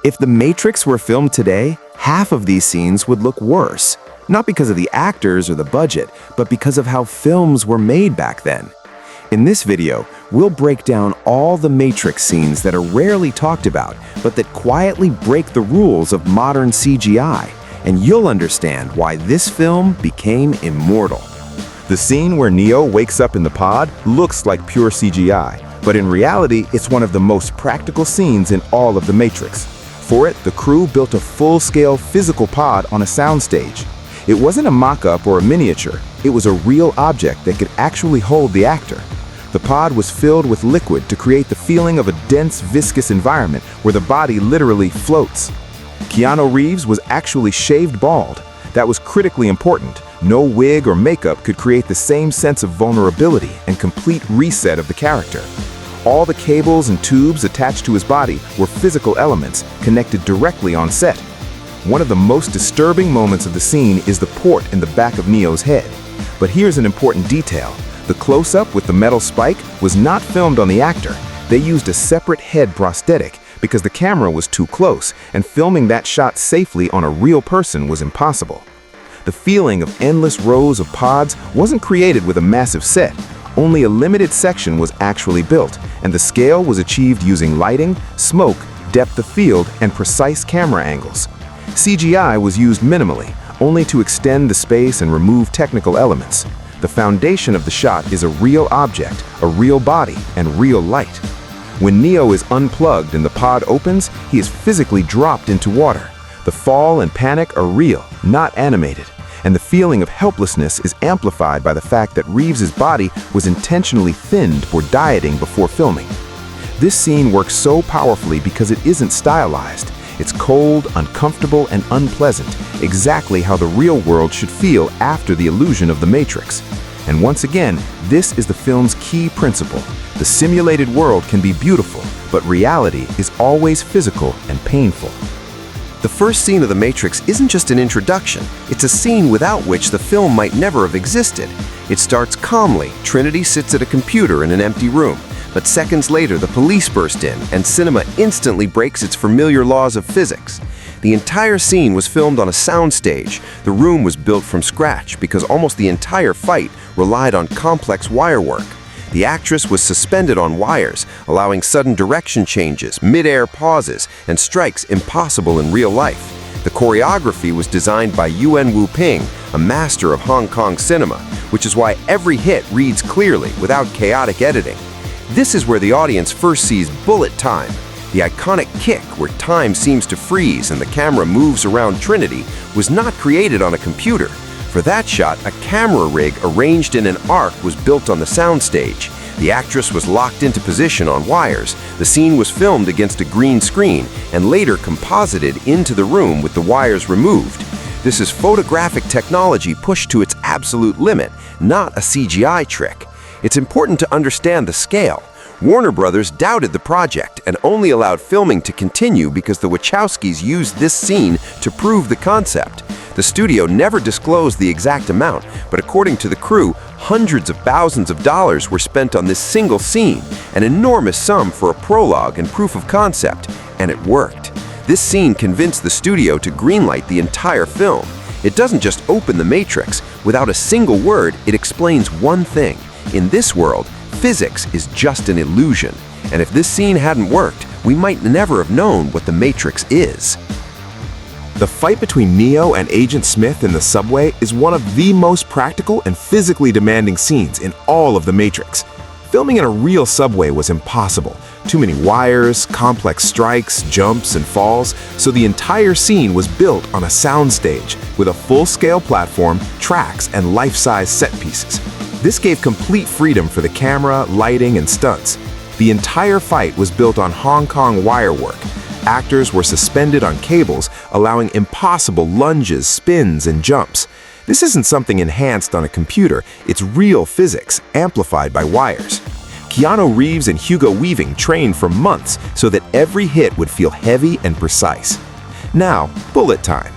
If The Matrix were filmed today, half of these scenes would look worse. Not because of the actors or the budget, but because of how films were made back then. In this video, we'll break down all the Matrix scenes that are rarely talked about, but that quietly break the rules of modern CGI, and you'll understand why this film became immortal. The scene where Neo wakes up in the pod looks like pure CGI, but in reality, it's one of the most practical scenes in all of The Matrix. For it, the crew built a full-scale physical pod on a soundstage. It wasn't a mock-up or a miniature. It was a real object that could actually hold the actor. The pod was filled with liquid to create the feeling of a dense, viscous environment where the body literally floats. Keanu Reeves was actually shaved bald. That was critically important. No wig or makeup could create the same sense of vulnerability and complete reset of the character. All the cables and tubes attached to his body were physical elements connected directly on set. One of the most disturbing moments of the scene is the port in the back of Neo's head. But here's an important detail. The close-up with the metal spike was not filmed on the actor. They used a separate head prosthetic because the camera was too close, and filming that shot safely on a real person was impossible. The feeling of endless rows of pods wasn't created with a massive set. Only a limited section was actually built, and the scale was achieved using lighting, smoke, depth of field, and precise camera angles. CGI was used minimally, only to extend the space and remove technical elements. The foundation of the shot is a real object, a real body, and real light. When Neo is unplugged and the pod opens, he is physically dropped into water. The fall and panic are real, not animated. And the feeling of helplessness is amplified by the fact that Reeves's body was intentionally thinned for dieting before filming. This scene works so powerfully because it isn't stylized. It's cold, uncomfortable, and unpleasant, exactly how the real world should feel after the illusion of the Matrix. And once again, this is the film's key principle. The simulated world can be beautiful, but reality is always physical and painful. The first scene of The Matrix isn't just an introduction, it's a scene without which the film might never have existed. It starts calmly. Trinity sits at a computer in an empty room. But seconds later, the police burst in, and cinema instantly breaks its familiar laws of physics. The entire scene was filmed on a soundstage. The room was built from scratch because almost the entire fight relied on complex wire work. The actress was suspended on wires, allowing sudden direction changes, mid-air pauses, and strikes impossible in real life. The choreography was designed by Yuen Wu-ping, a master of Hong Kong cinema, which is why every hit reads clearly without chaotic editing. This is where the audience first sees bullet time. The iconic kick where time seems to freeze and the camera moves around Trinity was not created on a computer. For that shot, a camera rig arranged in an arc was built on the soundstage. The actress was locked into position on wires. The scene was filmed against a green screen and later composited into the room with the wires removed. This is photographic technology pushed to its absolute limit, not a CGI trick. It's important to understand the scale. Warner Brothers doubted the project and only allowed filming to continue because the Wachowskis used this scene to prove the concept. The studio never disclosed the exact amount, but according to the crew, hundreds of thousands of dollars were spent on this single scene, an enormous sum for a prologue and proof of concept, and it worked. This scene convinced the studio to greenlight the entire film. It doesn't just open the Matrix. Without a single word, it explains one thing. In this world, physics is just an illusion, and if this scene hadn't worked, we might never have known what the Matrix is. The fight between Neo and Agent Smith in the subway is one of the most practical and physically demanding scenes in all of The Matrix. Filming in a real subway was impossible. Too many wires, complex strikes, jumps, and falls, so the entire scene was built on a soundstage with a full-scale platform, tracks, and life-size set pieces. This gave complete freedom for the camera, lighting, and stunts. The entire fight was built on Hong Kong wire work. Actors were suspended on cables, allowing impossible lunges, spins, and jumps. This isn't something enhanced on a computer, it's real physics, amplified by wires. Keanu Reeves and Hugo Weaving trained for months so that every hit would feel heavy and precise. Now, bullet time.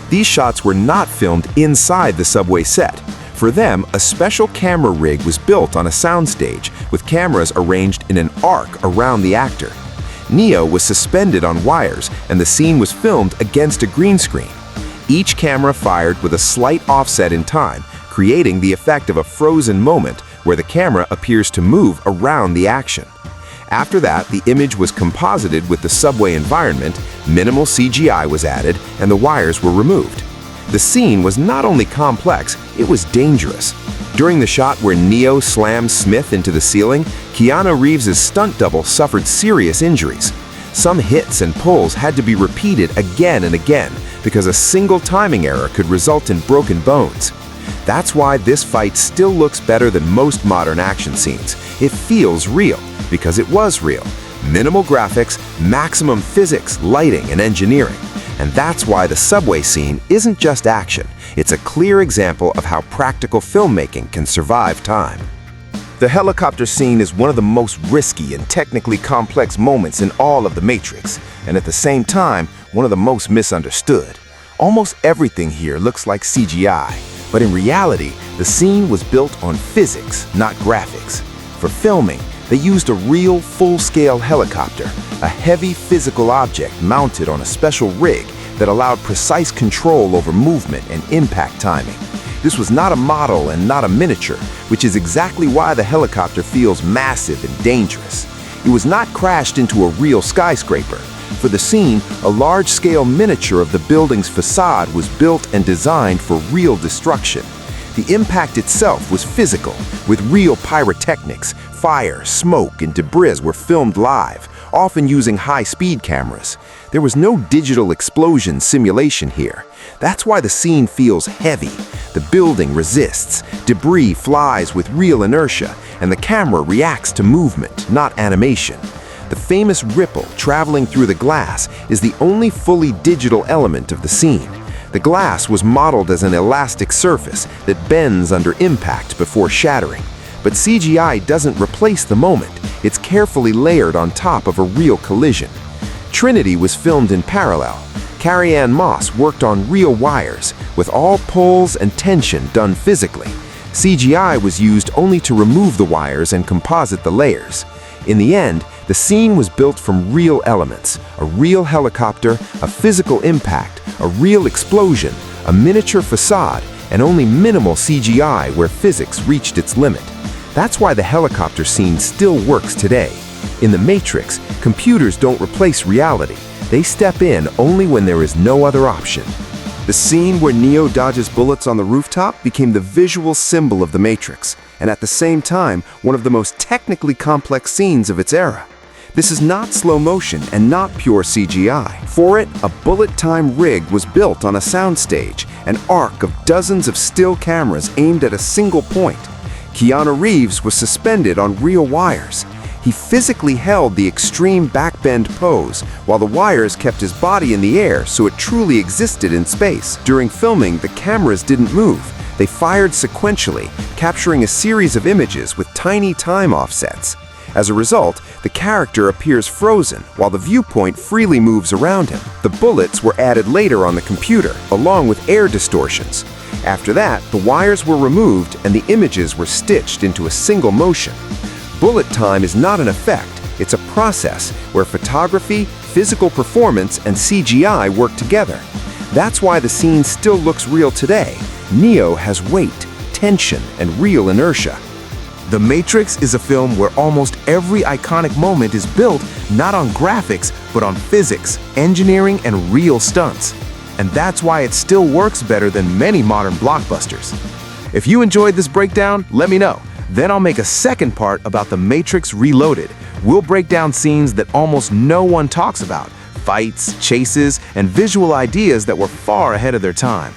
These shots were not filmed inside the subway set. For them, a special camera rig was built on a soundstage with cameras arranged in an arc around the actor. Neo was suspended on wires and the scene was filmed against a green screen. Each camera fired with a slight offset in time, creating the effect of a frozen moment where the camera appears to move around the action. After that, the image was composited with the subway environment, minimal CGI was added, and the wires were removed. The scene was not only complex, it was dangerous. During the shot where Neo slams Smith into the ceiling, Keanu Reeves' stunt double suffered serious injuries. Some hits and pulls had to be repeated again and again because a single timing error could result in broken bones. That's why this fight still looks better than most modern action scenes. It feels real, because it was real. Minimal graphics, maximum physics, lighting, and engineering. And that's why the subway scene isn't just action. It's a clear example of how practical filmmaking can survive time. The helicopter scene is one of the most risky and technically complex moments in all of The Matrix, and at the same time, one of the most misunderstood. Almost everything here looks like CGI, but in reality, the scene was built on physics, not graphics. For filming, they used a real full-scale helicopter, a heavy physical object mounted on a special rig that allowed precise control over movement and impact timing. This was not a model and not a miniature, which is exactly why the helicopter feels massive and dangerous. It was not crashed into a real skyscraper. For the scene, a large-scale miniature of the building's facade was built and designed for real destruction. The impact itself was physical, with real pyrotechnics, fire, smoke, and debris were filmed live, often using high-speed cameras. There was no digital explosion simulation here. That's why the scene feels heavy. The building resists, debris flies with real inertia, and the camera reacts to movement, not animation. The famous ripple traveling through the glass is the only fully digital element of the scene. The glass was modeled as an elastic surface that bends under impact before shattering. But CGI doesn't replace the moment. It's carefully layered on top of a real collision. Trinity was filmed in parallel. Carrie-Anne Moss worked on real wires, with all pulls and tension done physically. CGI was used only to remove the wires and composite the layers. In the end, the scene was built from real elements, a real helicopter, a physical impact, a real explosion, a miniature facade, and only minimal CGI where physics reached its limit. That's why the helicopter scene still works today. In The Matrix, computers don't replace reality. They step in only when there is no other option. The scene where Neo dodges bullets on the rooftop became the visual symbol of The Matrix, and at the same time, one of the most technically complex scenes of its era. This is not slow motion and not pure CGI. For it, a bullet-time rig was built on a soundstage, an arc of dozens of still cameras aimed at a single point. Keanu Reeves was suspended on real wires. He physically held the extreme backbend pose, while the wires kept his body in the air so it truly existed in space. During filming, the cameras didn't move. They fired sequentially, capturing a series of images with tiny time offsets. As a result, the character appears frozen, while the viewpoint freely moves around him. The bullets were added later on the computer, along with air distortions. After that, the wires were removed and the images were stitched into a single motion. Bullet time is not an effect, it's a process where photography, physical performance, and CGI work together. That's why the scene still looks real today. Neo has weight, tension, and real inertia. The Matrix is a film where almost every iconic moment is built not on graphics, but on physics, engineering, and real stunts. And that's why it still works better than many modern blockbusters. If you enjoyed this breakdown, let me know. Then I'll make a second part about The Matrix Reloaded. We'll break down scenes that almost no one talks about, fights, chases, and visual ideas that were far ahead of their time.